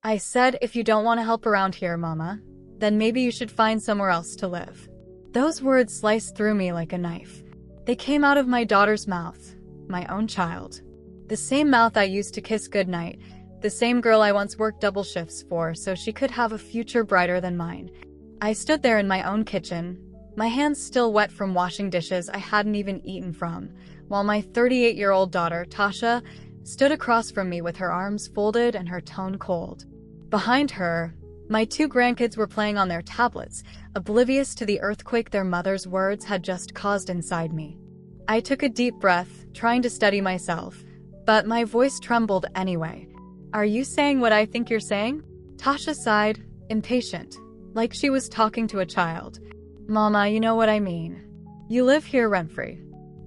I said, if you don't want to help around here, Mama, then maybe you should find somewhere else to live. Those words sliced through me like a knife. They came out of my daughter's mouth, my own child. The same mouth I used to kiss goodnight, the same girl I once worked double shifts for so she could have a future brighter than mine. I stood there in my own kitchen, my hands still wet from washing dishes I hadn't even eaten from, while my 38-year-old daughter, Tasha, stood across from me with her arms folded and her tone cold. Behind her, my 2 grandkids were playing on their tablets, oblivious to the earthquake their mother's words had just caused inside me. I took a deep breath, trying to steady myself, but my voice trembled anyway. Are you saying what I think you're saying? Tasha sighed, impatient, like she was talking to a child. Mama, you know what I mean. You live here rent-free.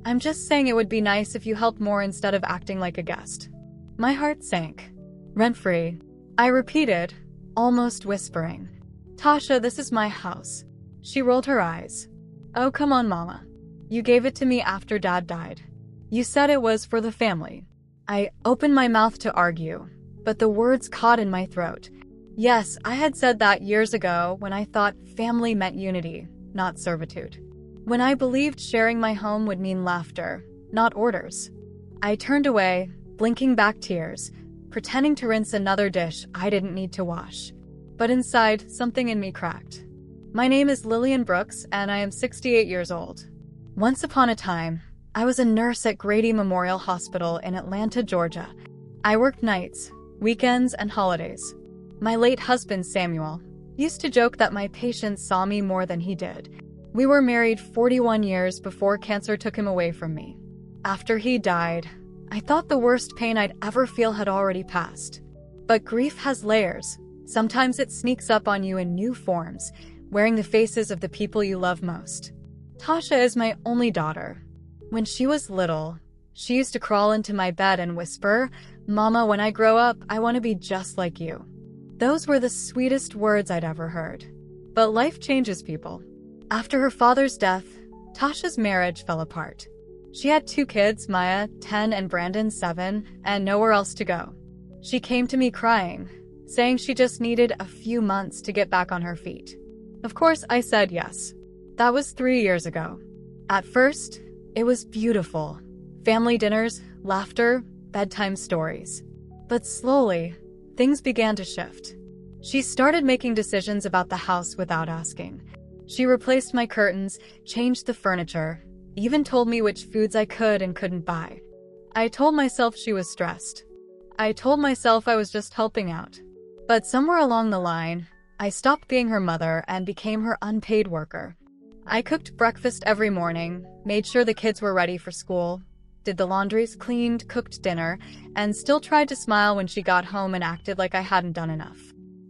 I'm just saying it would be nice if you helped more instead of acting like a guest. My heart sank. Rent-free, I repeated, almost whispering. Tasha, this is my house. She rolled her eyes. Oh, come on, Mama. You gave it to me after Dad died. You said it was for the family. I opened my mouth to argue, but the words caught in my throat. Yes, I had said that years ago when I thought family meant unity, not servitude. When I believed sharing my home would mean laughter, not orders. I turned away, blinking back tears, pretending to rinse another dish I didn't need to wash. But inside, something in me cracked. My name is Lillian Brooks, and I am 68 years old. Once upon a time, I was a nurse at Grady Memorial Hospital in Atlanta, Georgia. I worked nights, weekends, and holidays. My late husband, Samuel, used to joke that my patients saw me more than he did. We were married 41 years before cancer took him away from me. After he died, I thought the worst pain I'd ever feel had already passed. But grief has layers. Sometimes it sneaks up on you in new forms, wearing the faces of the people you love most. Tasha is my only daughter. When she was little, she used to crawl into my bed and whisper, "Mama, when I grow up, I want to be just like you." Those were the sweetest words I'd ever heard. But life changes people. After her father's death, Tasha's marriage fell apart. She had 2 kids, Maya, 10, and Brandon, 7, and nowhere else to go. She came to me crying, saying she just needed a few months to get back on her feet. Of course, I said yes. That was 3 years ago. At first, it was beautiful. Family dinners, laughter, bedtime stories. But slowly, things began to shift. She started making decisions about the house without asking. She replaced my curtains, changed the furniture, even told me which foods I could and couldn't buy. I told myself she was stressed. I told myself I was just helping out. But somewhere along the line, I stopped being her mother and became her unpaid worker. I cooked breakfast every morning, made sure the kids were ready for school, did the laundries, cleaned, cooked dinner, and still tried to smile when she got home and acted like I hadn't done enough.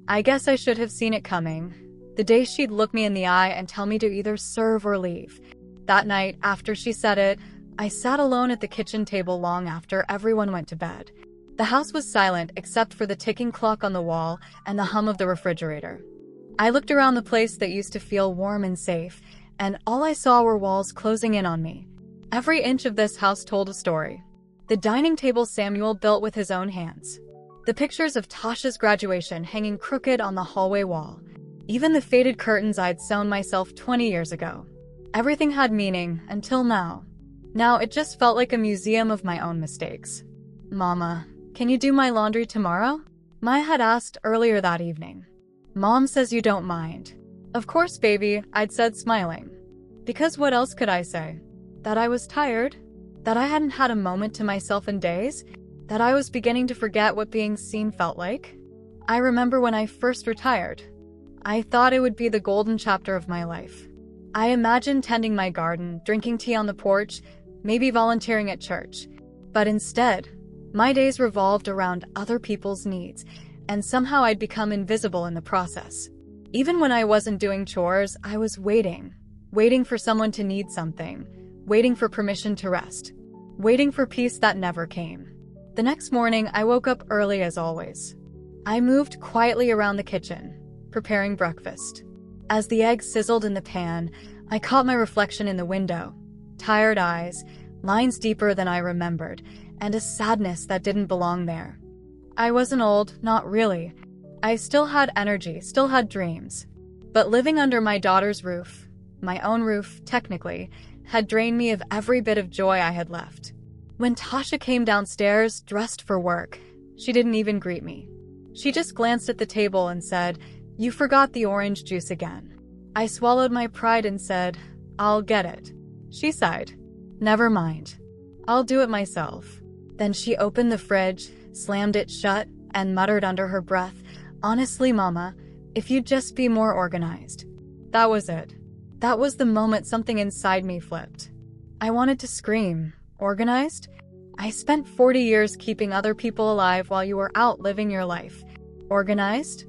I guess I should have seen it coming. The day she'd look me in the eye and tell me to either serve or leave. That night, after she said it, I sat alone at the kitchen table long after everyone went to bed. The house was silent except for the ticking clock on the wall and the hum of the refrigerator. I looked around the place that used to feel warm and safe, and all I saw were walls closing in on me. Every inch of this house told a story. The dining table Samuel built with his own hands. The pictures of Tasha's graduation hanging crooked on the hallway wall. Even the faded curtains I'd sewn myself 20 years ago. Everything had meaning, until now. Now it just felt like a museum of my own mistakes. Mama, can you do my laundry tomorrow? Maya had asked earlier that evening. Mom says you don't mind. Of course, baby, I'd said, smiling. Because what else could I say? That I was tired? That I hadn't had a moment to myself in days? That I was beginning to forget what being seen felt like? I remember when I first retired. I thought it would be the golden chapter of my life. I imagined tending my garden, drinking tea on the porch, maybe volunteering at church. But instead, my days revolved around other people's needs, and somehow I'd become invisible in the process. Even when I wasn't doing chores, I was waiting for someone to need something, waiting for permission to rest, waiting for peace that never came. The next morning, I woke up early as always. I moved quietly around the kitchen, preparing breakfast. As the eggs sizzled in the pan, I caught my reflection in the window. Tired eyes, lines deeper than I remembered, and a sadness that didn't belong there. I wasn't old, not really. I still had energy, still had dreams. But living under my daughter's roof, my own roof, technically, had drained me of every bit of joy I had left. When Tasha came downstairs, dressed for work, she didn't even greet me. She just glanced at the table and said, "You forgot the orange juice again." I swallowed my pride and said, "I'll get it." She sighed, "Never mind. I'll do it myself." Then she opened the fridge, slammed it shut, and muttered under her breath, "Honestly, Mama, if you'd just be more organized." That was it. That was the moment something inside me flipped. I wanted to scream. Organized? I spent 40 years keeping other people alive while you were out living your life. Organized?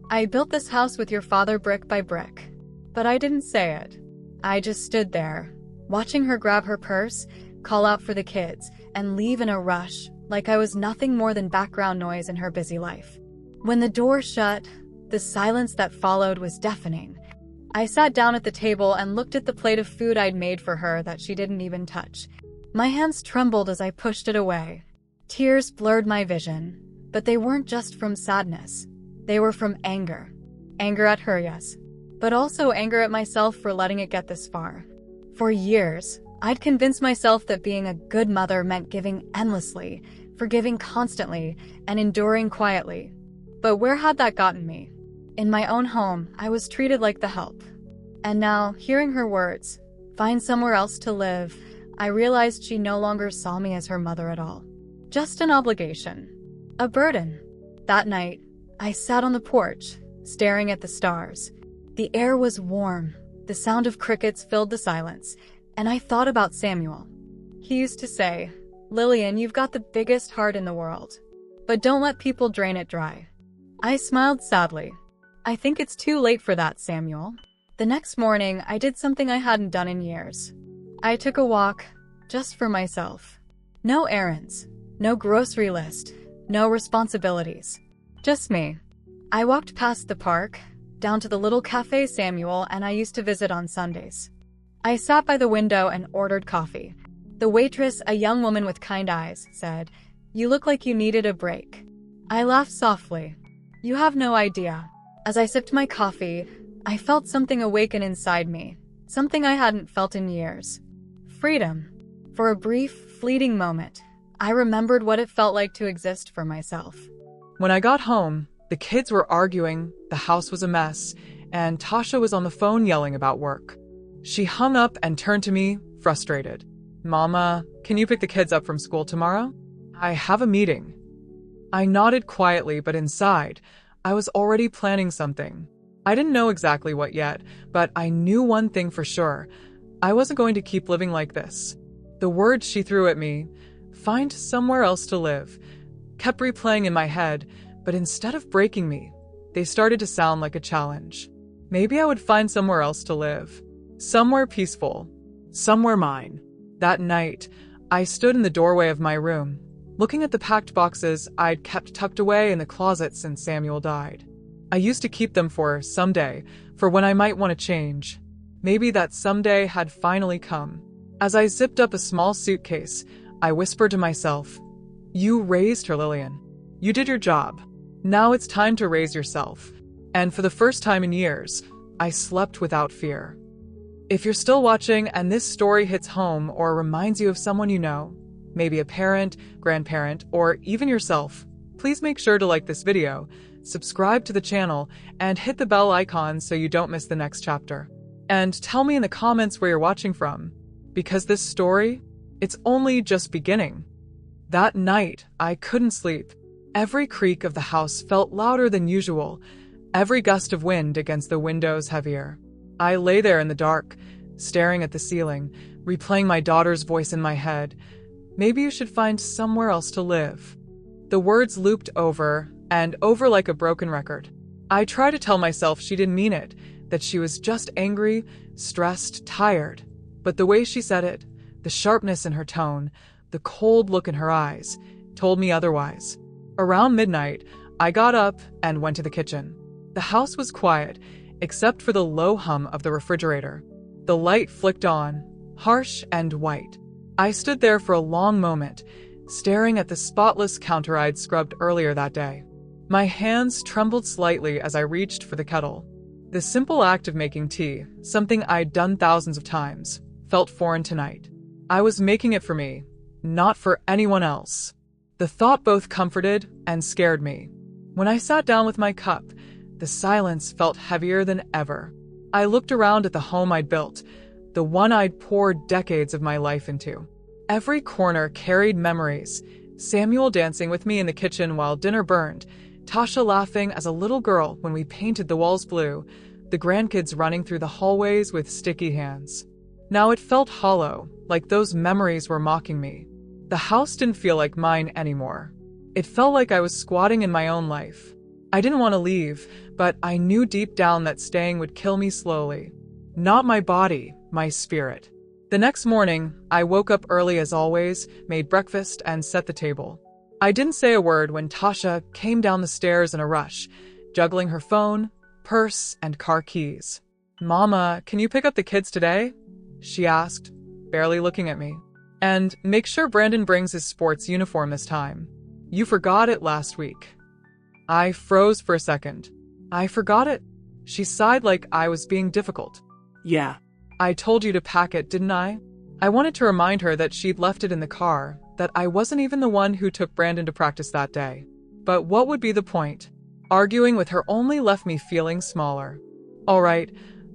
I built this house with your father brick by brick. But I didn't say it. I just stood there, watching her grab her purse, call out for the kids, and leave in a rush, like I was nothing more than background noise in her busy life. When the door shut, the silence that followed was deafening. I sat down at the table and looked at the plate of food I'd made for her that she didn't even touch. My hands trembled as I pushed it away. Tears blurred my vision, but they weren't just from sadness. They were from anger. Anger at her, yes, but also anger at myself for letting it get this far. For years, I'd convinced myself that being a good mother meant giving endlessly, forgiving constantly, and enduring quietly. But where had that gotten me? In my own home, I was treated like the help. And now, hearing her words, "Find somewhere else to live," I realized she no longer saw me as her mother at all. Just an obligation. A burden. That night, I sat on the porch, staring at the stars. The air was warm. The sound of crickets filled the silence, and I thought about Samuel. He used to say, "Lillian, you've got the biggest heart in the world, but don't let people drain it dry." I smiled sadly. "I think it's too late for that, Samuel." The next morning, I did something I hadn't done in years. I took a walk, just for myself. No errands, no grocery list, no responsibilities. Just me. I walked past the park, down to the little cafe Samuel and I used to visit on Sundays. I sat by the window and ordered coffee. The waitress, a young woman with kind eyes, said, "You look like you needed a break." I laughed softly. "You have no idea." As I sipped my coffee, I felt something awaken inside me, something I hadn't felt in years. Freedom. For a brief, fleeting moment, I remembered what it felt like to exist for myself. When I got home, the kids were arguing, the house was a mess, and Tasha was on the phone yelling about work. She hung up and turned to me, frustrated. "Mama, can you pick the kids up from school tomorrow? I have a meeting." I nodded quietly, but inside, I was already planning something. I didn't know exactly what yet, but I knew one thing for sure. I wasn't going to keep living like this. The words she threw at me, "Find somewhere else to live," kept replaying in my head, but instead of breaking me, they started to sound like a challenge. Maybe I would find somewhere else to live. Somewhere peaceful. Somewhere mine. That night, I stood in the doorway of my room, looking at the packed boxes I'd kept tucked away in the closet since Samuel died. I used to keep them for someday, for when I might want to change. Maybe that someday had finally come. As I zipped up a small suitcase, I whispered to myself, "You raised her, Lillian. You did your job. Now it's time to raise yourself." And for the first time in years, I slept without fear. If you're still watching and this story hits home or reminds you of someone you know, maybe a parent, grandparent, or even yourself, please make sure to like this video, subscribe to the channel, and hit the bell icon so you don't miss the next chapter. And tell me in the comments where you're watching from, because this story, it's only just beginning. That night, I couldn't sleep. Every creak of the house felt louder than usual, every gust of wind against the windows heavier. I lay there in the dark, staring at the ceiling, replaying my daughter's voice in my head. "Maybe you should find somewhere else to live." The words looped over and over like a broken record. I tried to tell myself she didn't mean it, that she was just angry, stressed, tired. But the way she said it, the sharpness in her tone, the cold look in her eyes, told me otherwise. Around midnight, I got up and went to the kitchen. The house was quiet, except for the low hum of the refrigerator. The light flicked on, harsh and white. I stood there for a long moment, staring at the spotless counter I'd scrubbed earlier that day. My hands trembled slightly as I reached for the kettle. The simple act of making tea, something I'd done thousands of times, felt foreign tonight. I was making it for me, not for anyone else. The thought both comforted and scared me. When I sat down with my cup, the silence felt heavier than ever. I looked around at the home I'd built, the one I'd poured decades of my life into. Every corner carried memories. Samuel dancing with me in the kitchen while dinner burned, Tasha laughing as a little girl when we painted the walls blue, the grandkids running through the hallways with sticky hands. Now it felt hollow, like those memories were mocking me. The house didn't feel like mine anymore. It felt like I was squatting in my own life. I didn't want to leave, but I knew deep down that staying would kill me slowly. Not my body, my spirit. The next morning, I woke up early as always, made breakfast, and set the table. I didn't say a word when Tasha came down the stairs in a rush, juggling her phone, purse, and car keys. "Mama, can you pick up the kids today?" she asked, barely looking at me. "And make sure Brandon brings his sports uniform this time. You forgot it last week." I froze for a second. "I forgot it?" She sighed like I was being difficult. "Yeah." "I told you to pack it, didn't I?" I wanted to remind her that she'd left it in the car, that I wasn't even the one who took Brandon to practice that day. But what would be the point? Arguing with her only left me feeling smaller. "All right,"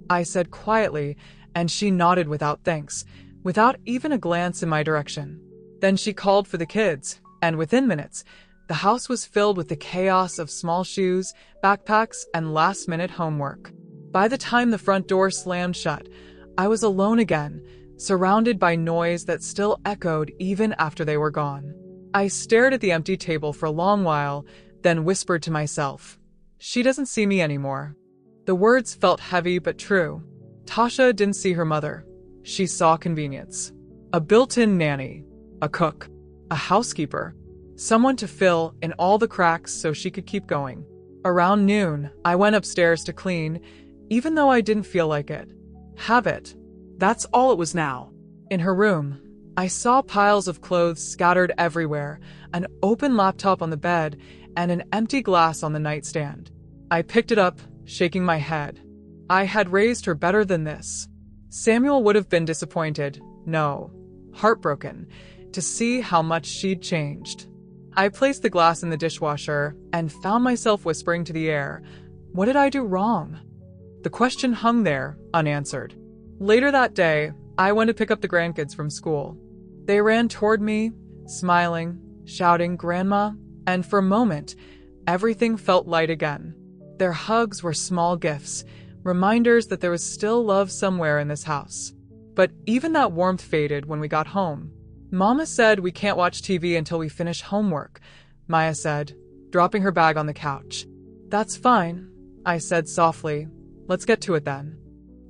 I said quietly, and she nodded without thanks, without even a glance in my direction. Then she called for the kids, and within minutes, the house was filled with the chaos of small shoes, backpacks, and last-minute homework. By the time the front door slammed shut, I was alone again, surrounded by noise that still echoed even after they were gone. I stared at the empty table for a long while, then whispered to myself, "She doesn't see me anymore." The words felt heavy but true. Tasha didn't see her mother. She saw convenience. A built-in nanny, a cook, a housekeeper, someone to fill in all the cracks so she could keep going. Around noon, I went upstairs to clean, even though I didn't feel like it. Habit. That's all it was now. In her room, I saw piles of clothes scattered everywhere, an open laptop on the bed, and an empty glass on the nightstand. I picked it up, shaking my head. I had raised her better than this. Samuel would have been disappointed, no, heartbroken, to see how much she'd changed. I placed the glass in the dishwasher and found myself whispering to the air, "What did I do wrong?" The question hung there, unanswered. Later that day, I went to pick up the grandkids from school. They ran toward me, smiling, shouting, "Grandma," and for a moment, everything felt light again. Their hugs were small gifts, reminders that there was still love somewhere in this house. But even that warmth faded when we got home. "Mama said we can't watch TV until we finish homework," Maya said, dropping her bag on the couch. "That's fine," I said softly. "Let's get to it then."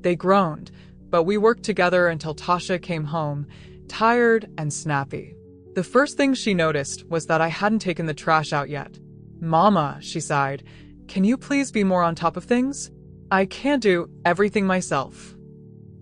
They groaned, but we worked together until Tasha came home, tired and snappy. The first thing she noticed was that I hadn't taken the trash out yet. "Mama," she sighed, "can you please be more on top of things? I can't do everything myself."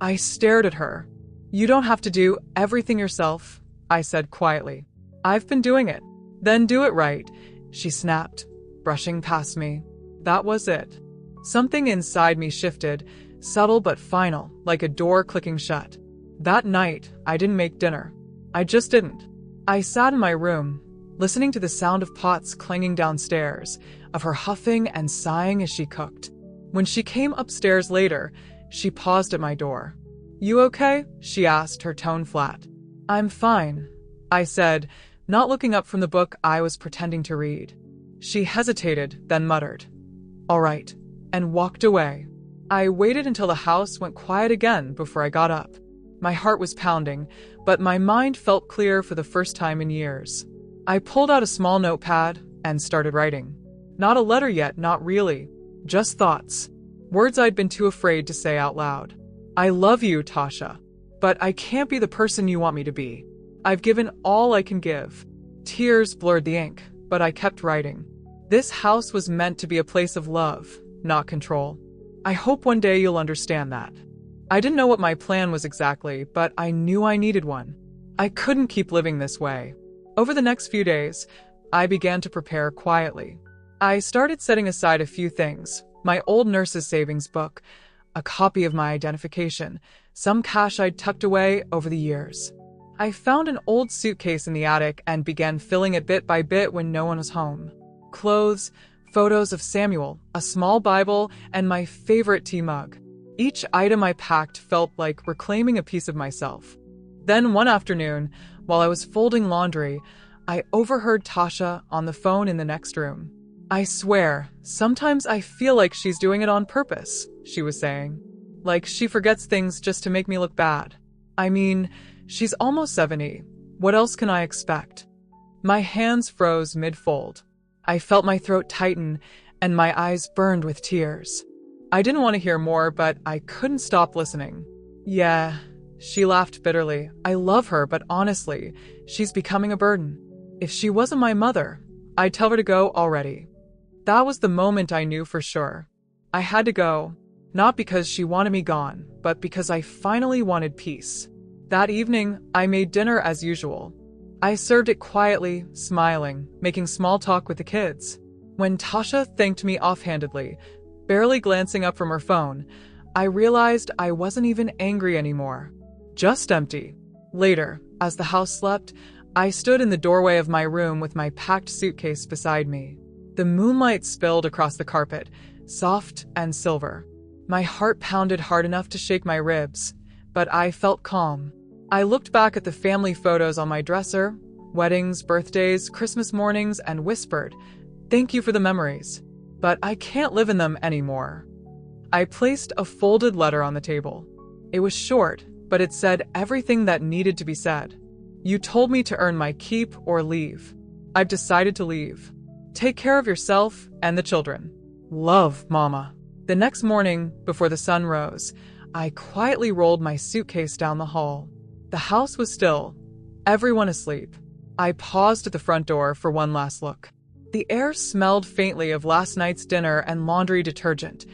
I stared at her. "You don't have to do everything yourself," I said quietly. "I've been doing it." "Then do it right," she snapped, brushing past me. That was it. Something inside me shifted, subtle but final, like a door clicking shut. That night, I didn't make dinner. I just didn't. I sat in my room, listening to the sound of pots clanging downstairs, of her huffing and sighing as she cooked. When she came upstairs later, she paused at my door. "You okay?" she asked, her tone flat. "I'm fine," I said, not looking up from the book I was pretending to read. She hesitated, then muttered, "All right," and walked away. I waited until the house went quiet again before I got up. My heart was pounding, but my mind felt clear for the first time in years. I pulled out a small notepad and started writing. Not a letter yet, not really. Just thoughts. Words I'd been too afraid to say out loud. "I love you, Tasha. But I can't be the person you want me to be. I've given all I can give." Tears blurred the ink, but I kept writing. This house was meant to be a place of love, not control. I hope one day you'll understand that. I didn't know what my plan was exactly, but I knew I needed one. I couldn't keep living this way. Over the next few days, I began to prepare quietly. I started setting aside a few things: my old nurse's savings book, a copy of my identification, some cash I'd tucked away over the years. I found an old suitcase in the attic and began filling it bit by bit when no one was home. Clothes, photos of Samuel, a small Bible, and my favorite tea mug. Each item I packed felt like reclaiming a piece of myself. Then one afternoon, while I was folding laundry, I overheard Tasha on the phone in the next room. "I swear, sometimes I feel like she's doing it on purpose," she was saying. "Like she forgets things just to make me look bad. I mean, she's almost 70. What else can I expect?" My hands froze mid-fold. I felt my throat tighten and my eyes burned with tears. I didn't want to hear more, but I couldn't stop listening. "Yeah," she laughed bitterly. "I love her, but honestly, she's becoming a burden. If she wasn't my mother, I'd tell her to go already." That was the moment I knew for sure. I had to go, not because she wanted me gone, but because I finally wanted peace. That evening, I made dinner as usual. I served it quietly, smiling, making small talk with the kids. When Tasha thanked me offhandedly, barely glancing up from her phone, I realized I wasn't even angry anymore. Just empty. Later, as the house slept, I stood in the doorway of my room with my packed suitcase beside me. The moonlight spilled across the carpet, soft and silver. My heart pounded hard enough to shake my ribs, but I felt calm. I looked back at the family photos on my dresser, weddings, birthdays, Christmas mornings, and whispered, "Thank you for the memories. But I can't live in them anymore." I placed a folded letter on the table. It was short, but it said everything that needed to be said. "You told me to earn my keep or leave. I've decided to leave. Take care of yourself and the children. Love, Mama." The next morning, before the sun rose, I quietly rolled my suitcase down the hall. The house was still, everyone asleep. I paused at the front door for one last look. The air smelled faintly of last night's dinner and laundry detergent.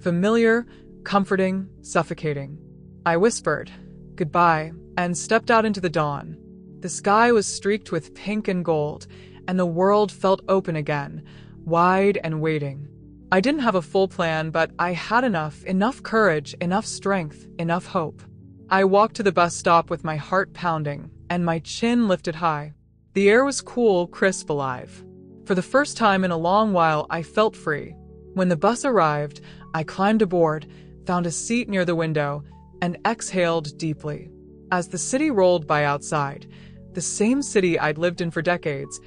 Familiar, comforting, suffocating. I whispered, "Goodbye," and stepped out into the dawn. The sky was streaked with pink and gold, and the world felt open again, wide and waiting. I didn't have a full plan, but I had enough courage, enough strength, enough hope. I walked to the bus stop with my heart pounding and my chin lifted high. The air was cool, crisp, alive. For the first time in a long while, I felt free. When the bus arrived, I climbed aboard, found a seat near the window, and exhaled deeply. As the city rolled by outside, the same city I'd lived in for decades,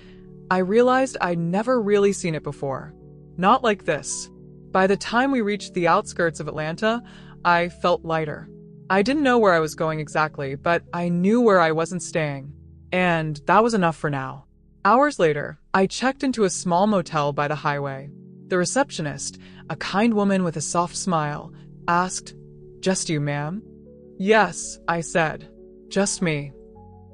I realized I'd never really seen it before. Not like this. By the time we reached the outskirts of Atlanta, I felt lighter. I didn't know where I was going exactly, but I knew where I wasn't staying. And that was enough for now. Hours later, I checked into a small motel by the highway. The receptionist, a kind woman with a soft smile, asked, "Just you, ma'am?" "Yes," I said. "Just me."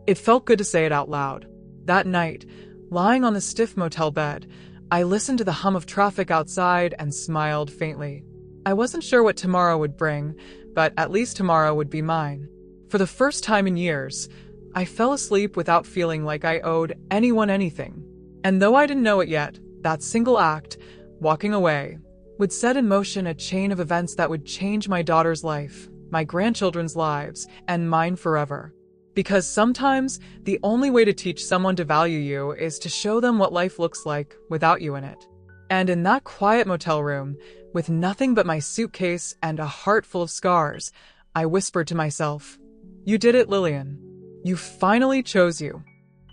It felt good to say it out loud. That night, lying on the stiff motel bed, I listened to the hum of traffic outside and smiled faintly. I wasn't sure what tomorrow would bring, but at least tomorrow would be mine. For the first time in years, I fell asleep without feeling like I owed anyone anything. And though I didn't know it yet, that single act, walking away, would set in motion a chain of events that would change my daughter's life, my grandchildren's lives, and mine forever. Because sometimes the only way to teach someone to value you is to show them what life looks like without you in it. And in that quiet motel room, with nothing but my suitcase and a heart full of scars, I whispered to myself, "You did it, Lillian. You finally chose you."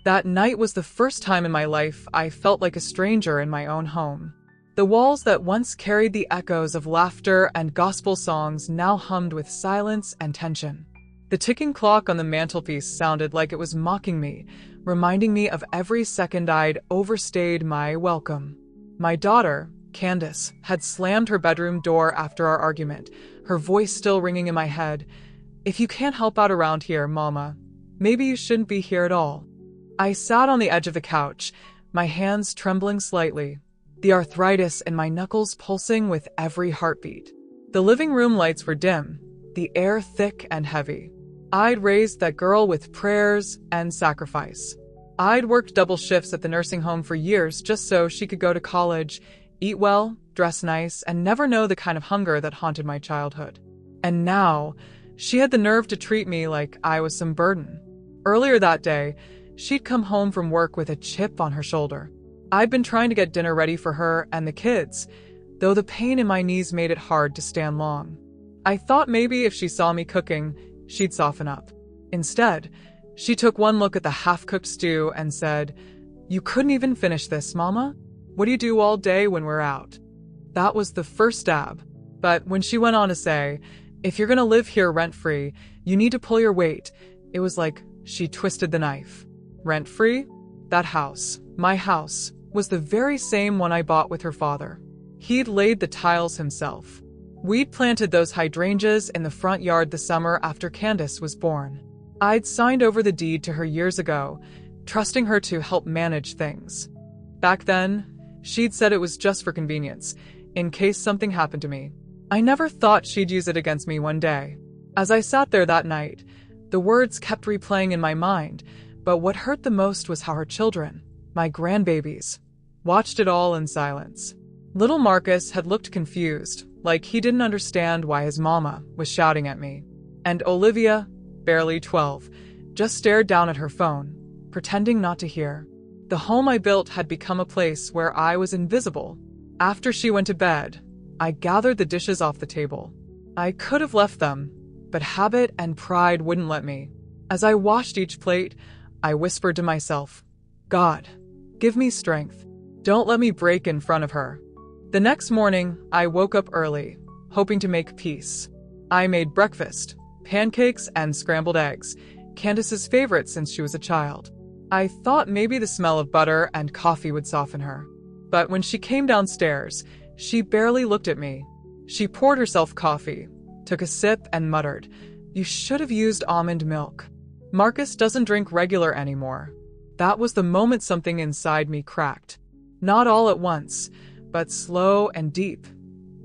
That night was the first time in my life I felt like a stranger in my own home. The walls that once carried the echoes of laughter and gospel songs now hummed with silence and tension. The ticking clock on the mantelpiece sounded like it was mocking me, reminding me of every second I'd overstayed my welcome. My daughter, Candace, had slammed her bedroom door after our argument, her voice still ringing in my head. "If you can't help out around here, Mama, maybe you shouldn't be here at all." I sat on the edge of the couch, my hands trembling slightly, the arthritis in my knuckles pulsing with every heartbeat. The living room lights were dim, the air thick and heavy. I'd raised that girl with prayers and sacrifice. I'd worked double shifts at the nursing home for years just so she could go to college, eat well, dress nice, and never know the kind of hunger that haunted my childhood. And now, she had the nerve to treat me like I was some burden. Earlier that day, she'd come home from work with a chip on her shoulder. I'd been trying to get dinner ready for her and the kids, though the pain in my knees made it hard to stand long. I thought maybe if she saw me cooking, she'd soften up. Instead, she took one look at the half-cooked stew and said, "You couldn't even finish this, Mama? What do you do all day when we're out?" That was the first stab. But when she went on to say, "If you're gonna live here rent-free, you need to pull your weight," it was like she twisted the knife. Rent-free? That house, my house, was the very same one I bought with her father. He'd laid the tiles himself. We'd planted those hydrangeas in the front yard the summer after Candace was born. I'd signed over the deed to her years ago, trusting her to help manage things. Back then, she'd said it was just for convenience, in case something happened to me. I never thought she'd use it against me one day. As I sat there that night, the words kept replaying in my mind, but what hurt the most was how her children, my grandbabies, watched it all in silence. Little Marcus had looked confused, like he didn't understand why his mama was shouting at me. And Olivia, barely 12, just stared down at her phone, pretending not to hear. The home I built had become a place where I was invisible. After she went to bed, I gathered the dishes off the table. I could have left them, but habit and pride wouldn't let me. As I washed each plate, I whispered to myself, "God, give me strength. Don't let me break in front of her." The next morning, I woke up early, hoping to make peace. I made breakfast, pancakes and scrambled eggs, Candace's favorite since she was a child. I thought maybe the smell of butter and coffee would soften her. But when she came downstairs, she barely looked at me. She poured herself coffee, took a sip, and muttered, "You should have used almond milk." Marcus doesn't drink regular anymore. That was the moment something inside me cracked. Not all at once, but slow and deep.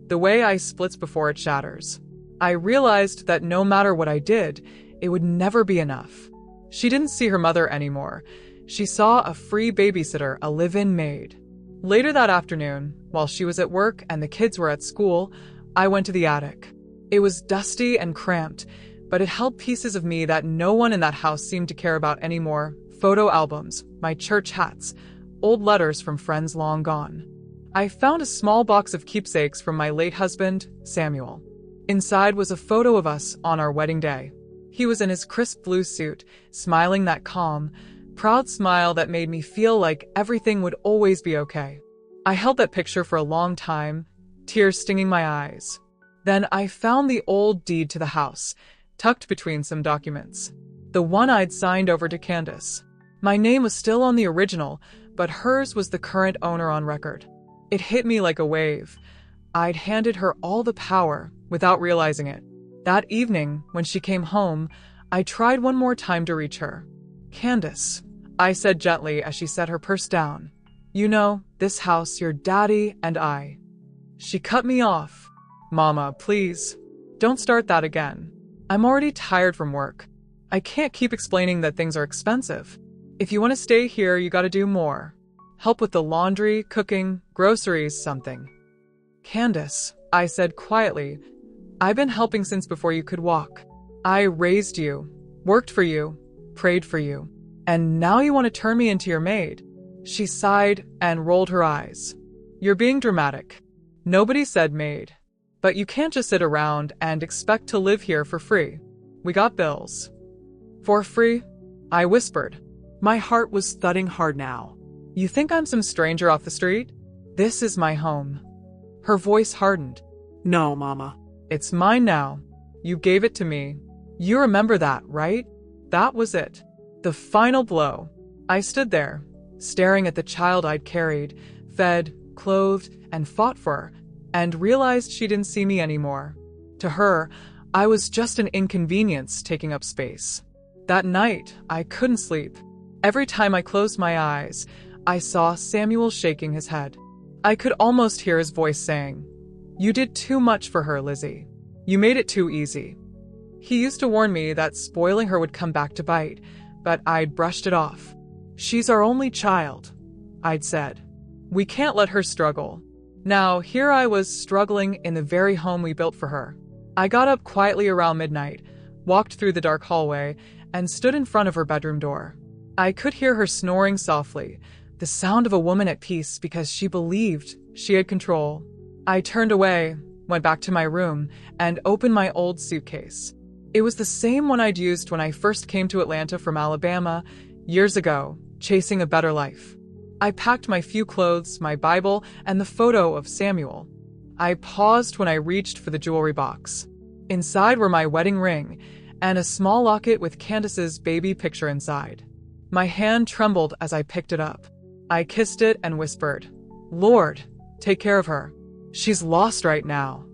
The way ice splits before it shatters. I realized that no matter what I did, it would never be enough. She didn't see her mother anymore. She saw a free babysitter, a live-in maid. Later that afternoon, while she was at work and the kids were at school, I went to the attic. It was dusty and cramped, but it held pieces of me that no one in that house seemed to care about anymore. Photo albums, my church hats, old letters from friends long gone. I found a small box of keepsakes from my late husband, Samuel. Inside was a photo of us on our wedding day. He was in his crisp blue suit, smiling that calm, proud smile that made me feel like everything would always be okay. I held that picture for a long time, tears stinging my eyes. Then I found the old deed to the house, tucked between some documents. The one I'd signed over to Candace. My name was still on the original, but hers was the current owner on record. It hit me like a wave. I'd handed her all the power without realizing it. That evening, when she came home, I tried one more time to reach her. "Candace," I said gently as she set her purse down. "You know, this house, your daddy and I." She cut me off. "Mama, please, don't start that again. I'm already tired from work. I can't keep explaining that things are expensive. If you want to stay here, you gotta do more. Help with the laundry, cooking, groceries, something." "Candace," I said quietly, "I've been helping since before you could walk. I raised you, worked for you, prayed for you, and now you want to turn me into your maid." She sighed and rolled her eyes. "You're being dramatic. Nobody said maid. But you can't just sit around and expect to live here for free. We got bills." "For free?" I whispered. My heart was thudding hard now. "You think I'm some stranger off the street? This is my home." Her voice hardened. "No, Mama." "It's mine now. You gave it to me. You remember that, right?" That was it. The final blow. I stood there, staring at the child I'd carried, fed, clothed, and fought for, and realized she didn't see me anymore. To her, I was just an inconvenience taking up space. That night, I couldn't sleep. Every time I closed my eyes, I saw Samuel shaking his head. I could almost hear his voice saying, "You did too much for her, Lizzie. You made it too easy." He used to warn me that spoiling her would come back to bite, but I'd brushed it off. She's our only child, I'd said. We can't let her struggle. Now, here I was struggling in the very home we built for her. I got up quietly around midnight, walked through the dark hallway, and stood in front of her bedroom door. I could hear her snoring softly, the sound of a woman at peace because she believed she had control. I turned away, went back to my room, and opened my old suitcase. It was the same one I'd used when I first came to Atlanta from Alabama, years ago, chasing a better life. I packed my few clothes, my Bible, and the photo of Samuel. I paused when I reached for the jewelry box. Inside were my wedding ring and a small locket with Candace's baby picture inside. My hand trembled as I picked it up. I kissed it and whispered, "Lord, take care of her. She's lost right now."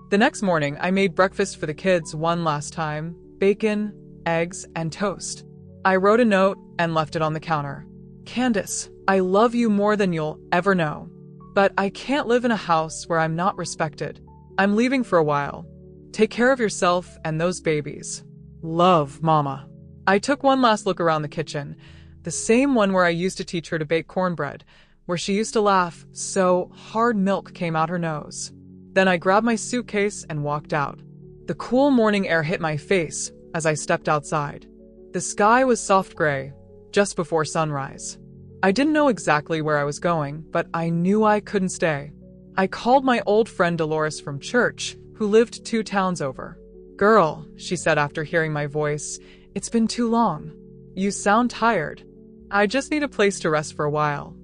The next morning, I made breakfast for the kids one last time: bacon, eggs, and toast. I wrote a note and left it on the counter. "Candace, I love you more than you'll ever know. But I can't live in a house where I'm not respected. I'm leaving for a while. Take care of yourself and those babies. Love, Mama." I took one last look around the kitchen, the same one where I used to teach her to bake cornbread, where she used to laugh so hard milk came out her nose. Then I grabbed my suitcase and walked out. The cool morning air hit my face as I stepped outside. The sky was soft gray, just before sunrise. I didn't know exactly where I was going, but I knew I couldn't stay. I called my old friend Dolores from church, who lived 2 towns over. "Girl," she said after hearing my voice, "it's been too long. You sound tired." "I just need a place to rest for a while,"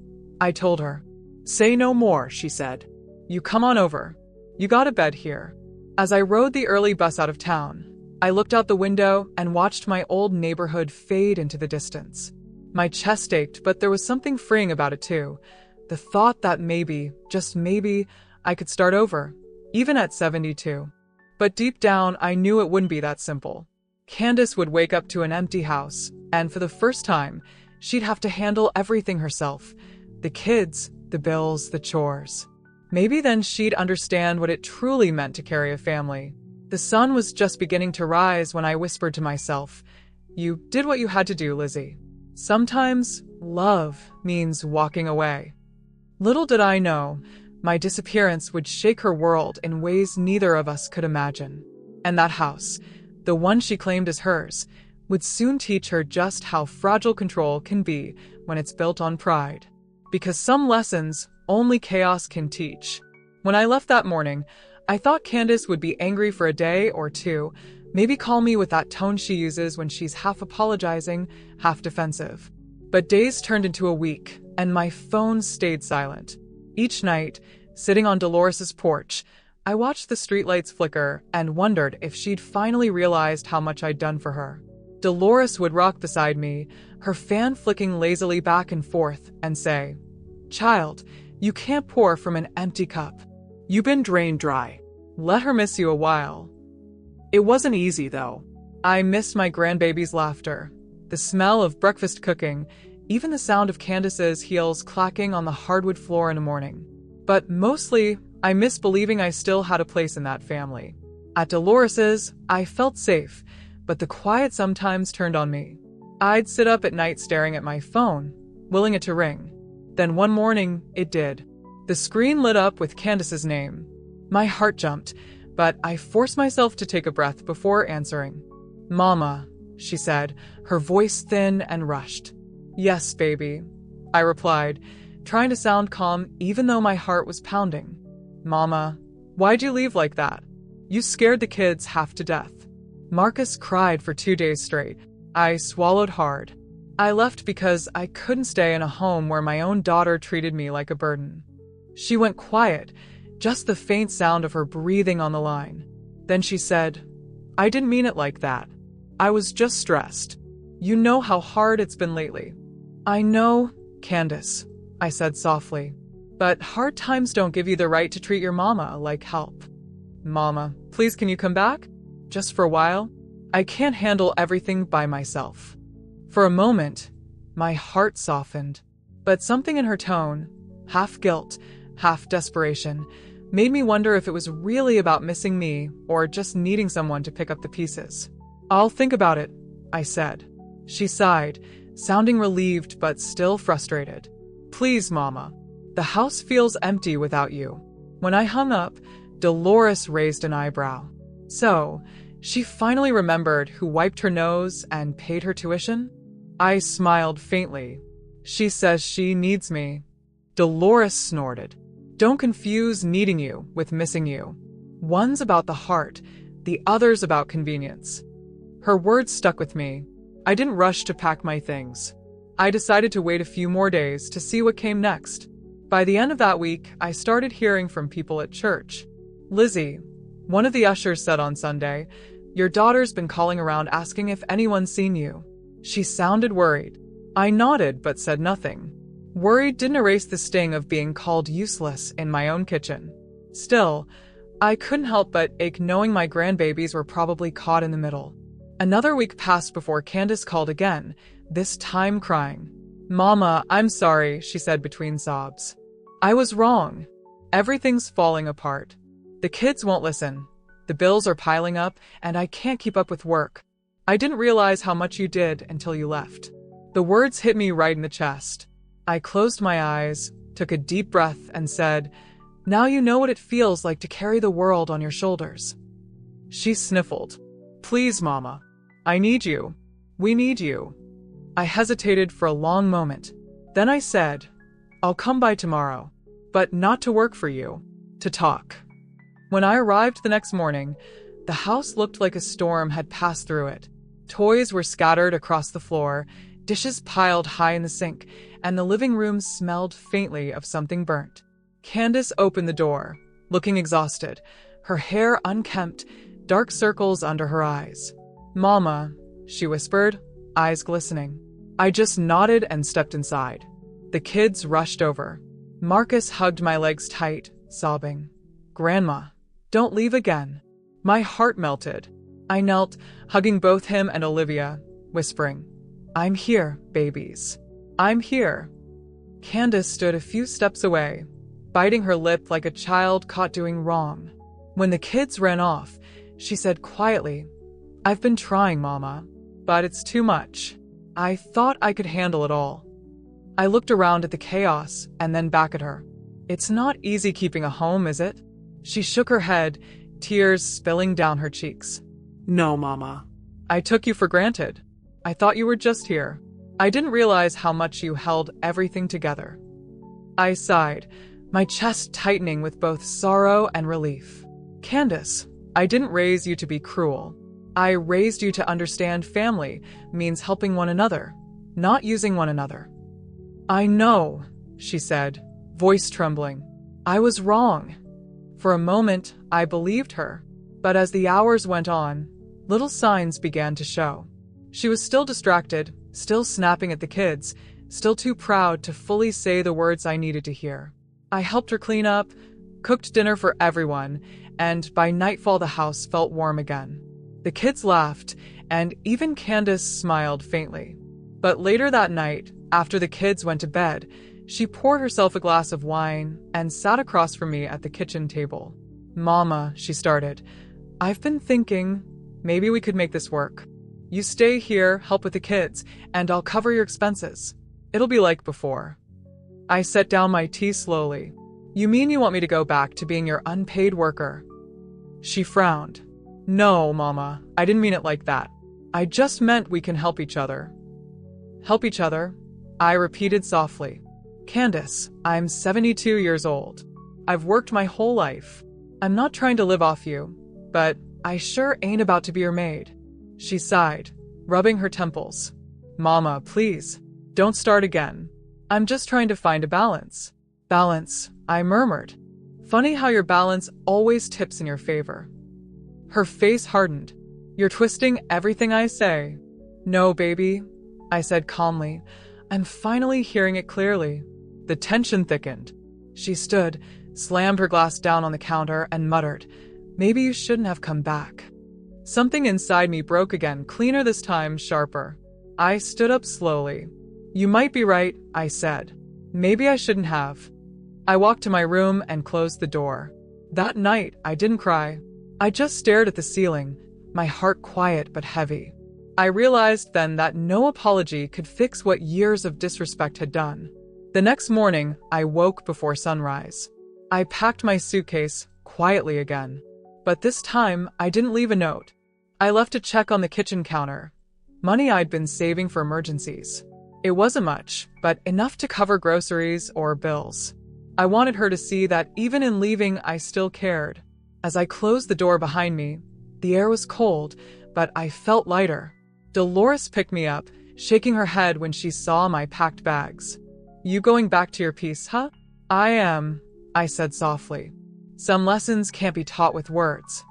I told her. "Say no more," she said. "You come on over. You got a bed here." As I rode the early bus out of town, I looked out the window and watched my old neighborhood fade into the distance. My chest ached, but there was something freeing about it too. The thought that maybe, just maybe, I could start over, even at 72. But deep down, I knew it wouldn't be that simple. Candace would wake up to an empty house, and for the first time, she'd have to handle everything herself. The kids, the bills, the chores. Maybe then she'd understand what it truly meant to carry a family. The sun was just beginning to rise when I whispered to myself, "You did what you had to do, Lizzie. Sometimes love means walking away." Little did I know, my disappearance would shake her world in ways neither of us could imagine. And that house, the one she claimed as hers, would soon teach her just how fragile control can be when it's built on pride. Because some lessons only chaos can teach. When I left that morning, I thought Candace would be angry for a day or two, maybe call me with that tone she uses when she's half apologizing, half defensive. But days turned into a week, and my phone stayed silent. Each night, sitting on Dolores's porch, I watched the streetlights flicker and wondered if she'd finally realized how much I'd done for her. Dolores would rock beside me, her fan flicking lazily back and forth, and say, "Child, you can't pour from an empty cup. You've been drained dry. Let her miss you a while." It wasn't easy, though. I missed my grandbaby's laughter, the smell of breakfast cooking, even the sound of Candace's heels clacking on the hardwood floor in the morning. But mostly, I missed believing I still had a place in that family. At Dolores's, I felt safe, but the quiet sometimes turned on me. I'd sit up at night staring at my phone, willing it to ring. Then one morning, it did. The screen lit up with Candace's name. My heart jumped, but I forced myself to take a breath before answering. "Mama," she said, her voice thin and rushed. "Yes, baby," I replied, trying to sound calm even though my heart was pounding. "Mama, why'd you leave like that? You scared the kids half to death." Marcus cried for 2 days straight. I swallowed hard. I left because I couldn't stay in a home where my own daughter treated me like a burden. She went quiet, just the faint sound of her breathing on the line. Then she said, "I didn't mean it like that. I was just stressed. You know how hard it's been lately." "I know, Candace," I said softly, "but hard times don't give you the right to treat your mama like help." "Mama, please can you come back? Just for a while? I can't handle everything by myself." For a moment, my heart softened, but something in her tone, half guilt, half desperation, made me wonder if it was really about missing me or just needing someone to pick up the pieces. "I'll think about it," I said. She sighed, sounding relieved but still frustrated. Please, Mama. The house feels empty without you. When I hung up, Dolores raised an eyebrow. So, she finally remembered who wiped her nose and paid her tuition? I smiled faintly. She says she needs me. Dolores snorted. Don't confuse needing you with missing you. One's about the heart, the other's about convenience. Her words stuck with me. I didn't rush to pack my things. I decided to wait a few more days to see what came next. By the end of that week, I started hearing from people at church. Lizzie, one of the ushers, said on Sunday, your daughter's been calling around asking if anyone's seen you. She sounded worried. I nodded but said nothing. Worry didn't erase the sting of being called useless in my own kitchen. Still, I couldn't help but ache knowing my grandbabies were probably caught in the middle. Another week passed before Candace called again, this time crying. Mama, I'm sorry, she said between sobs. I was wrong. Everything's falling apart. The kids won't listen. The bills are piling up, and I can't keep up with work. I didn't realize how much you did until you left. The words hit me right in the chest. I closed my eyes, took a deep breath, and said, now you know what it feels like to carry the world on your shoulders. She sniffled. Please, Mama. I need you. We need you. I hesitated for a long moment. Then I said, I'll come by tomorrow, but not to work for you, to talk. When I arrived the next morning, the house looked like a storm had passed through it. Toys were scattered across the floor, dishes piled high in the sink, and the living room smelled faintly of something burnt. Candace opened the door, looking exhausted, her hair unkempt, dark circles under her eyes. Mama, she whispered, eyes glistening. I just nodded and stepped inside. The kids rushed over. Marcus hugged my legs tight, sobbing. Grandma, don't leave again. My heart melted. I knelt, hugging both him and Olivia, whispering, I'm here, babies. I'm here. Candace stood a few steps away, biting her lip like a child caught doing wrong. When the kids ran off, she said quietly, I've been trying, Mama, but it's too much. I thought I could handle it all. I looked around at the chaos and then back at her. It's not easy keeping a home, is it? She shook her head, tears spilling down her cheeks. No, Mama. I took you for granted. I thought you were just here. I didn't realize how much you held everything together. I sighed, my chest tightening with both sorrow and relief. Candace, I didn't raise you to be cruel. I raised you to understand family means helping one another, not using one another. I know, she said, voice trembling. I was wrong. For a moment, I believed her. But as the hours went on, little signs began to show. She was still distracted, still snapping at the kids, still too proud to fully say the words I needed to hear. I helped her clean up, cooked dinner for everyone, and by nightfall the house felt warm again. The kids laughed, and even Candace smiled faintly. But later that night, after the kids went to bed, she poured herself a glass of wine and sat across from me at the kitchen table. Mama, she started, I've been thinking, maybe we could make this work. You stay here, help with the kids, and I'll cover your expenses. It'll be like before. I set down my tea slowly. You mean you want me to go back to being your unpaid worker? She frowned. No, Mama, I didn't mean it like that. I just meant we can help each other. Help each other? I repeated softly. Candace, I'm 72 years old. I've worked my whole life. I'm not trying to live off you, but I sure ain't about to be your maid. She sighed, rubbing her temples. Mama, please, don't start again. I'm just trying to find a balance. Balance, I murmured. Funny how your balance always tips in your favor. Her face hardened. You're twisting everything I say. No, baby, I said calmly. I'm finally hearing it clearly. The tension thickened. She stood, slammed her glass down on the counter, and muttered, maybe you shouldn't have come back. Something inside me broke again, cleaner this time, sharper. I stood up slowly. You might be right, I said. Maybe I shouldn't have. I walked to my room and closed the door. That night, I didn't cry. I just stared at the ceiling, my heart quiet but heavy. I realized then that no apology could fix what years of disrespect had done. The next morning, I woke before sunrise. I packed my suitcase quietly again. But this time, I didn't leave a note. I left a check on the kitchen counter. Money I'd been saving for emergencies. It wasn't much, but enough to cover groceries or bills. I wanted her to see that even in leaving, I still cared. As I closed the door behind me, the air was cold, but I felt lighter. Dolores picked me up, shaking her head when she saw my packed bags. "You going back to your piece, huh?" "I am," I said softly. "Some lessons can't be taught with words."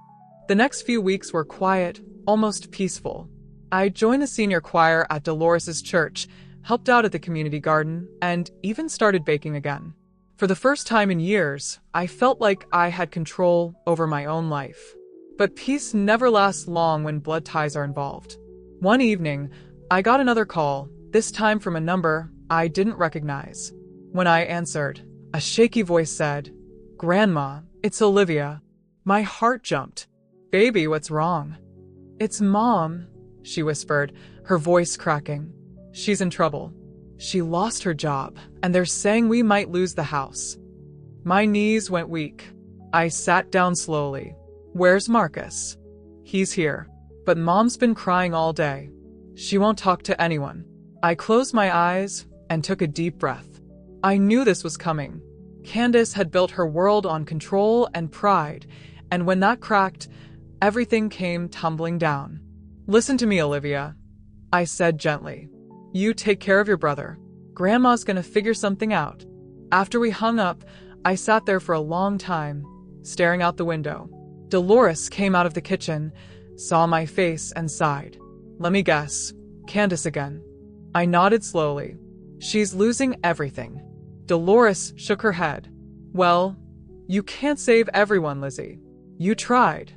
The next few weeks were quiet, almost peaceful. I joined the senior choir at Dolores's church, helped out at the community garden, and even started baking again. For the first time in years, I felt like I had control over my own life. But peace never lasts long when blood ties are involved. One evening, I got another call, this time from a number I didn't recognize. When I answered, a shaky voice said, "Grandma, it's Olivia." My heart jumped. "Baby, what's wrong?" "It's Mom," she whispered, her voice cracking. "She's in trouble. She lost her job, and they're saying we might lose the house." My knees went weak. I sat down slowly. "Where's Marcus?" "He's here. But Mom's been crying all day. She won't talk to anyone." I closed my eyes and took a deep breath. I knew this was coming. Candace had built her world on control and pride, and when that cracked, everything came tumbling down. "Listen to me, Olivia," I said gently. "You take care of your brother. Grandma's gonna figure something out." After we hung up, I sat there for a long time, staring out the window. Dolores came out of the kitchen, saw my face, and sighed. "Let me guess, Candace again." I nodded slowly. "She's losing everything." Dolores shook her head. "Well, you can't save everyone, Lizzie. You tried."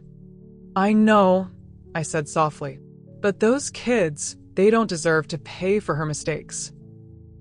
"I know," I said softly. "But those kids, they don't deserve to pay for her mistakes."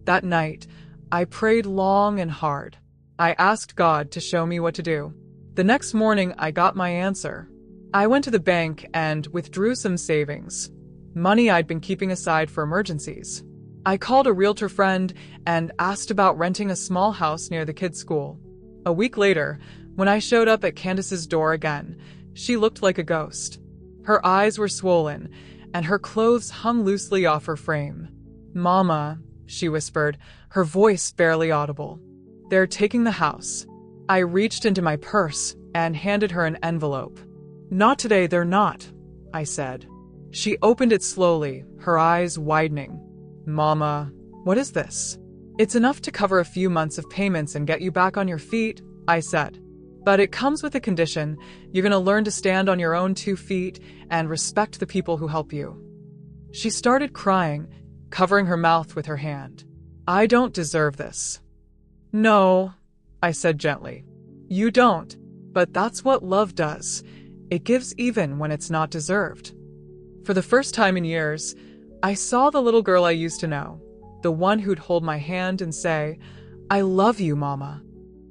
That night, I prayed long and hard. I asked God to show me what to do. The next morning, I got my answer. I went to the bank and withdrew some savings, money I'd been keeping aside for emergencies. I called a realtor friend and asked about renting a small house near the kids' school. A week later, when I showed up at Candace's door again, she looked like a ghost. Her eyes were swollen, and her clothes hung loosely off her frame. "Mama," she whispered, her voice barely audible. "They're taking the house." I reached into my purse and handed her an envelope. "Not today, they're not," I said. She opened it slowly, her eyes widening. "Mama, what is this?" "It's enough to cover a few months of payments and get you back on your feet," I said. "But it comes with a condition. You're going to learn to stand on your own 2 feet and respect the people who help you." She started crying, covering her mouth with her hand. "I don't deserve this." "No," I said gently. "You don't. But that's what love does. It gives even when it's not deserved." For the first time in years, I saw the little girl I used to know, the one who'd hold my hand and say, "I love you, Mama."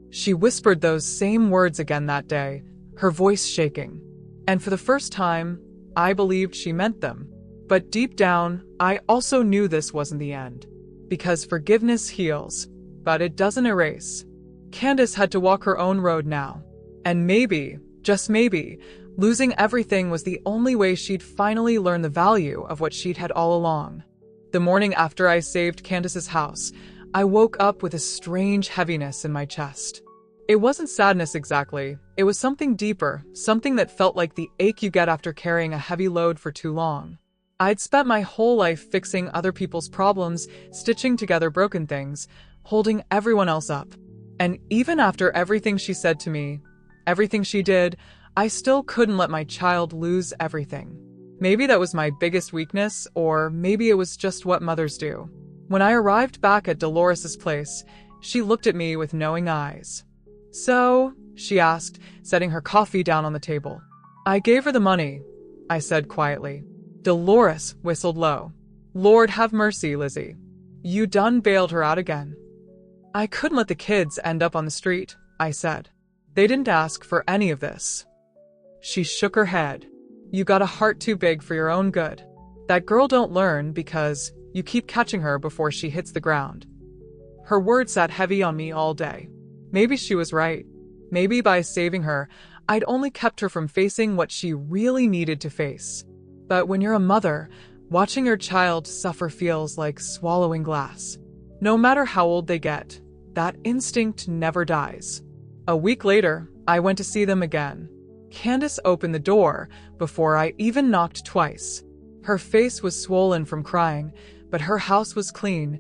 She whispered those same words again that day, her voice shaking. And for the first time, I believed she meant them. But deep down, I also knew this wasn't the end. Because forgiveness heals, but it doesn't erase. Candace had to walk her own road now. And maybe, just maybe, losing everything was the only way she'd finally learn the value of what she'd had all along. The morning after I saved Candace's house, I woke up with a strange heaviness in my chest. It wasn't sadness exactly. It was something deeper, something that felt like the ache you get after carrying a heavy load for too long. I'd spent my whole life fixing other people's problems, stitching together broken things, holding everyone else up. And even after everything she said to me, everything she did, I still couldn't let my child lose everything. Maybe that was my biggest weakness, or maybe it was just what mothers do. When I arrived back at Dolores's place, she looked at me with knowing eyes. "So?" she asked, setting her coffee down on the table. "I gave her the money," I said quietly. Dolores whistled low. "Lord have mercy, Lizzie. You done bailed her out again." "I couldn't let the kids end up on the street," I said. "They didn't ask for any of this." She shook her head. "You got a heart too big for your own good." That girl don't learn because you keep catching her before she hits the ground. Her words sat heavy on me all day. Maybe she was right. Maybe by saving her, I'd only kept her from facing what she really needed to face. But when you're a mother, watching your child suffer feels like swallowing glass. No matter how old they get, that instinct never dies. A week later, I went to see them again. Candace opened the door before I even knocked twice. Her face was swollen from crying, but her house was clean.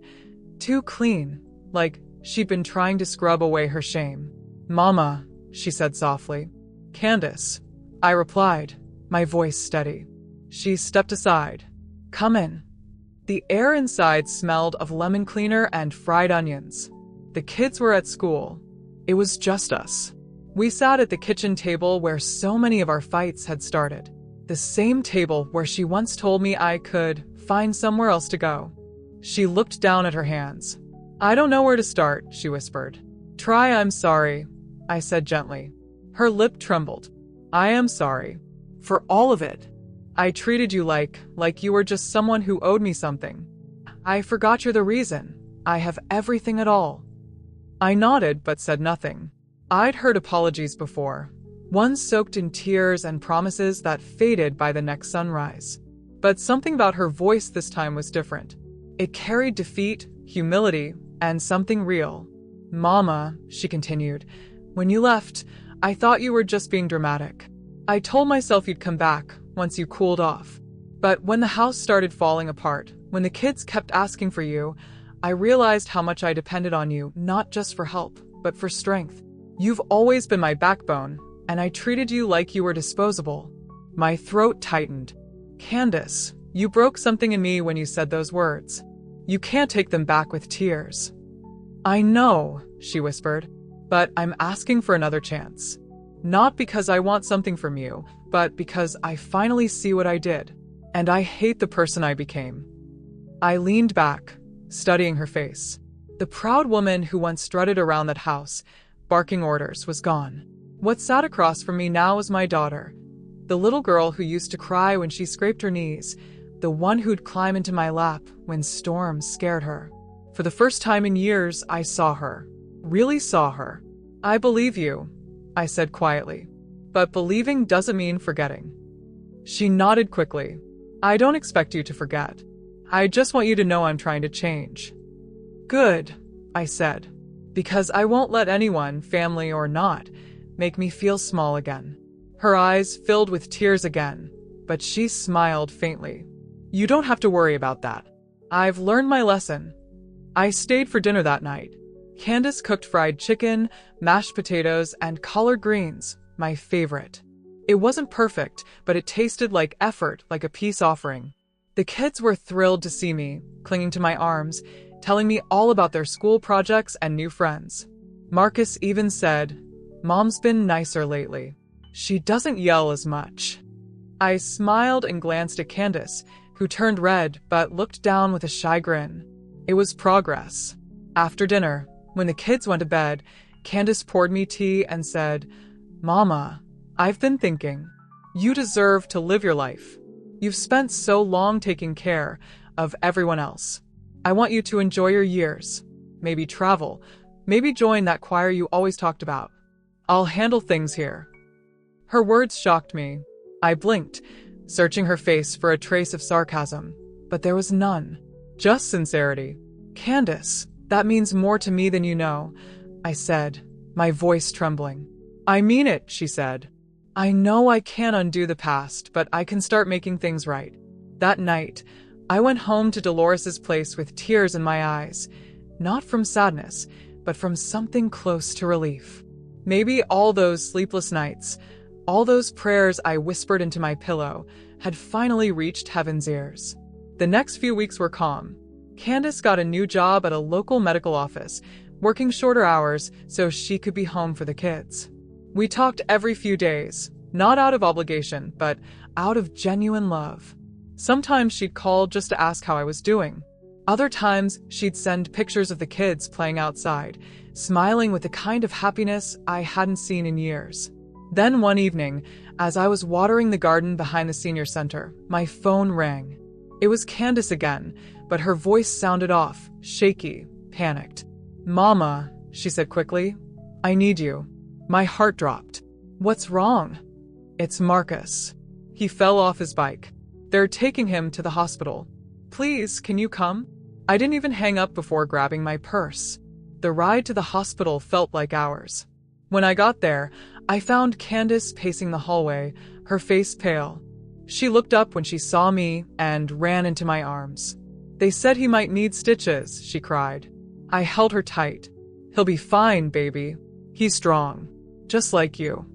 Too clean, like she'd been trying to scrub away her shame. "Mama," she said softly. "Candace," I replied, my voice steady. She stepped aside. "Come in." The air inside smelled of lemon cleaner and fried onions. The kids were at school. It was just us. We sat at the kitchen table where so many of our fights had started. The same table where she once told me I could find somewhere else to go. She looked down at her hands. "I don't know where to start," she whispered. "Try I'm sorry," I said gently. Her lip trembled. "I am sorry. For all of it. I treated you like you were just someone who owed me something. I forgot you're the reason I have everything at all." I nodded but said nothing. I'd heard apologies before, ones soaked in tears and promises that faded by the next sunrise. But something about her voice this time was different. It carried defeat, humility, and something real. "Mama," she continued, "when you left, I thought you were just being dramatic. I told myself you'd come back once you cooled off. But when the house started falling apart, when the kids kept asking for you, I realized how much I depended on you, not just for help, but for strength. You've always been my backbone, and I treated you like you were disposable." My throat tightened. "Candace, you broke something in me when you said those words. You can't take them back with tears." "I know," she whispered, "but I'm asking for another chance. Not because I want something from you, but because I finally see what I did, and I hate the person I became." I leaned back, studying her face. The proud woman who once strutted around that house, barking orders, was gone. What sat across from me now was my daughter, the little girl who used to cry when she scraped her knees, the one who'd climb into my lap when storms scared her. For the first time in years, I saw her. Really saw her. "I believe you," I said quietly. "But believing doesn't mean forgetting." She nodded quickly. "I don't expect you to forget. I just want you to know I'm trying to change." "Good," I said, "because I won't let anyone, family or not, make me feel small again." Her eyes filled with tears again, but she smiled faintly. "You don't have to worry about that. I've learned my lesson." I stayed for dinner that night. Candace cooked fried chicken, mashed potatoes, and collard greens, my favorite. It wasn't perfect, but it tasted like effort, like a peace offering. The kids were thrilled to see me, clinging to my arms, telling me all about their school projects and new friends. Marcus even said, "Mom's been nicer lately. She doesn't yell as much." I smiled and glanced at Candace, who turned red but looked down with a shy grin. It was progress. After dinner, when the kids went to bed, Candace poured me tea and said, "Mama, I've been thinking. You deserve to live your life. You've spent so long taking care of everyone else. I want you to enjoy your years. Maybe travel. Maybe join that choir you always talked about. I'll handle things here." Her words shocked me. I blinked, searching her face for a trace of sarcasm, but there was none. Just sincerity. "Candace, that means more to me than you know," I said, my voice trembling. "I mean it," she said. "I know I can't undo the past, but I can start making things right." That night, I went home to Dolores's place with tears in my eyes, not from sadness, but from something close to relief. Maybe all those sleepless nights, all those prayers I whispered into my pillow, had finally reached heaven's ears. The next few weeks were calm. Candace got a new job at a local medical office, working shorter hours so she could be home for the kids. We talked every few days, not out of obligation, but out of genuine love. Sometimes she'd call just to ask how I was doing. Other times, she'd send pictures of the kids playing outside, smiling with the kind of happiness I hadn't seen in years. Then one evening, as I was watering the garden behind the senior center, my phone rang. It was Candace again, but her voice sounded off, shaky, panicked. "Mama," she said quickly, "I need you." My heart dropped. "What's wrong?" "It's Marcus. He fell off his bike. They're taking him to the hospital. Please, can you come?" I didn't even hang up before grabbing my purse. The ride to the hospital felt like hours. When I got there, I found Candace pacing the hallway, her face pale. She looked up when she saw me and ran into my arms. "They said he might need stitches," she cried. I held her tight. "He'll be fine, baby. He's strong. Just like you."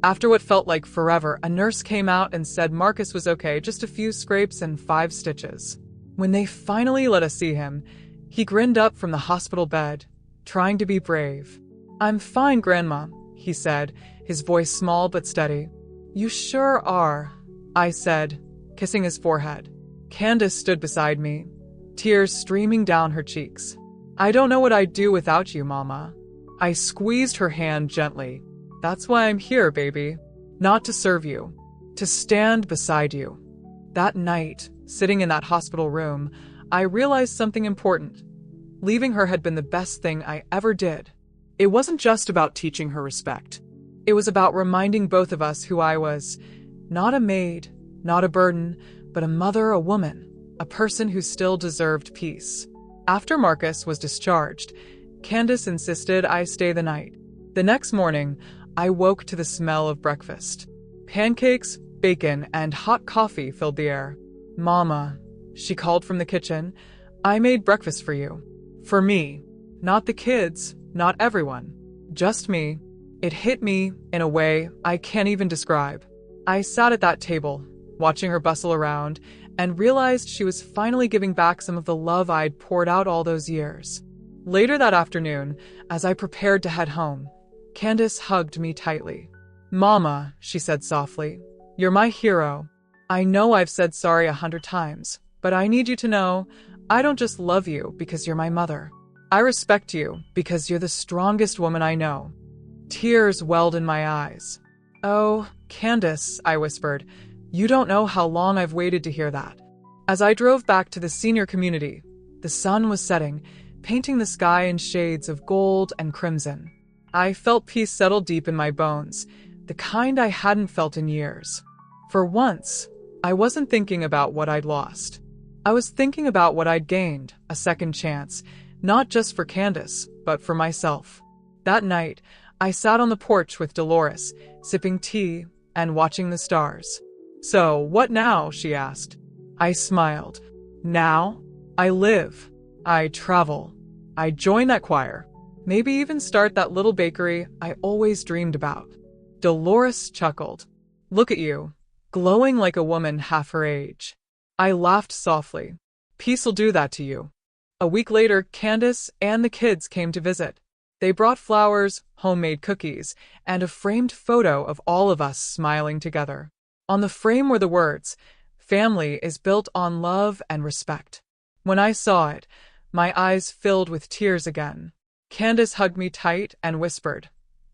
After what felt like forever, a nurse came out and said Marcus was okay, just a few scrapes and 5 stitches. When they finally let us see him, he grinned up from the hospital bed, trying to be brave. "I'm fine, Grandma," he said, his voice small but steady. "You sure are," I said, kissing his forehead. Candace stood beside me, tears streaming down her cheeks. "I don't know what I'd do without you, Mama." I squeezed her hand gently. "That's why I'm here, baby. Not to serve you. To stand beside you." That night, sitting in that hospital room, I realized something important. Leaving her had been the best thing I ever did. It wasn't just about teaching her respect. It was about reminding both of us who I was. Not a maid, not a burden, but a mother, a woman, a person who still deserved peace. After Marcus was discharged, Candace insisted I stay the night. The next morning, I woke to the smell of breakfast. Pancakes, bacon, and hot coffee filled the air. "Mama," she called from the kitchen, "I made breakfast for you. For me. Not the kids, not everyone. Just me." It hit me in a way I can't even describe. I sat at that table, watching her bustle around, and realized she was finally giving back some of the love I'd poured out all those years. Later that afternoon, as I prepared to head home, Candace hugged me tightly. "Mama," she said softly, "you're my hero. I know I've said sorry 100 times, but I need you to know I don't just love you because you're my mother. I respect you because you're the strongest woman I know." Tears welled in my eyes. "Oh, Candace," I whispered, "you don't know how long I've waited to hear that." As I drove back to the senior community, the sun was setting, painting the sky in shades of gold and crimson. I felt peace settle deep in my bones, the kind I hadn't felt in years. For once, I wasn't thinking about what I'd lost. I was thinking about what I'd gained, a second chance, not just for Candace, but for myself. That night, I sat on the porch with Dolores, sipping tea and watching the stars. "So, what now?" she asked. I smiled. "Now? I live. I travel. I join that choir. Maybe even start that little bakery I always dreamed about." Dolores chuckled. "Look at you, glowing like a woman half her age." I laughed softly. "Peace'll do that to you." A week later, Candace and the kids came to visit. They brought flowers, homemade cookies, and a framed photo of all of us smiling together. On the frame were the words, "Family is built on love and respect." When I saw it, my eyes filled with tears again. Candace hugged me tight and whispered,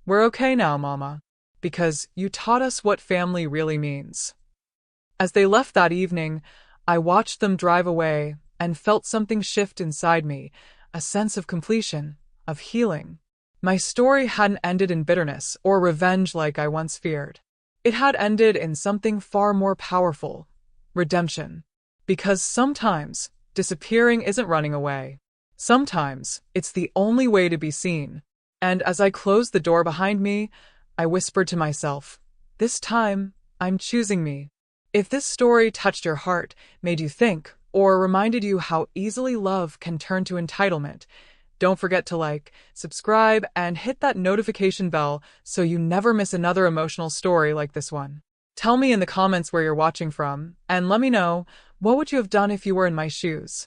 "We're okay now, Mama, because you taught us what family really means." As they left that evening, I watched them drive away and felt something shift inside me, a sense of completion, of healing. My story hadn't ended in bitterness or revenge like I once feared. It had ended in something far more powerful, redemption. Because sometimes, disappearing isn't running away. Sometimes, it's the only way to be seen. And as I closed the door behind me, I whispered to myself, "This time, I'm choosing me." If this story touched your heart, made you think, or reminded you how easily love can turn to entitlement, don't forget to like, subscribe, and hit that notification bell so you never miss another emotional story like this one. Tell me in the comments where you're watching from, and let me know, what would you have done if you were in my shoes?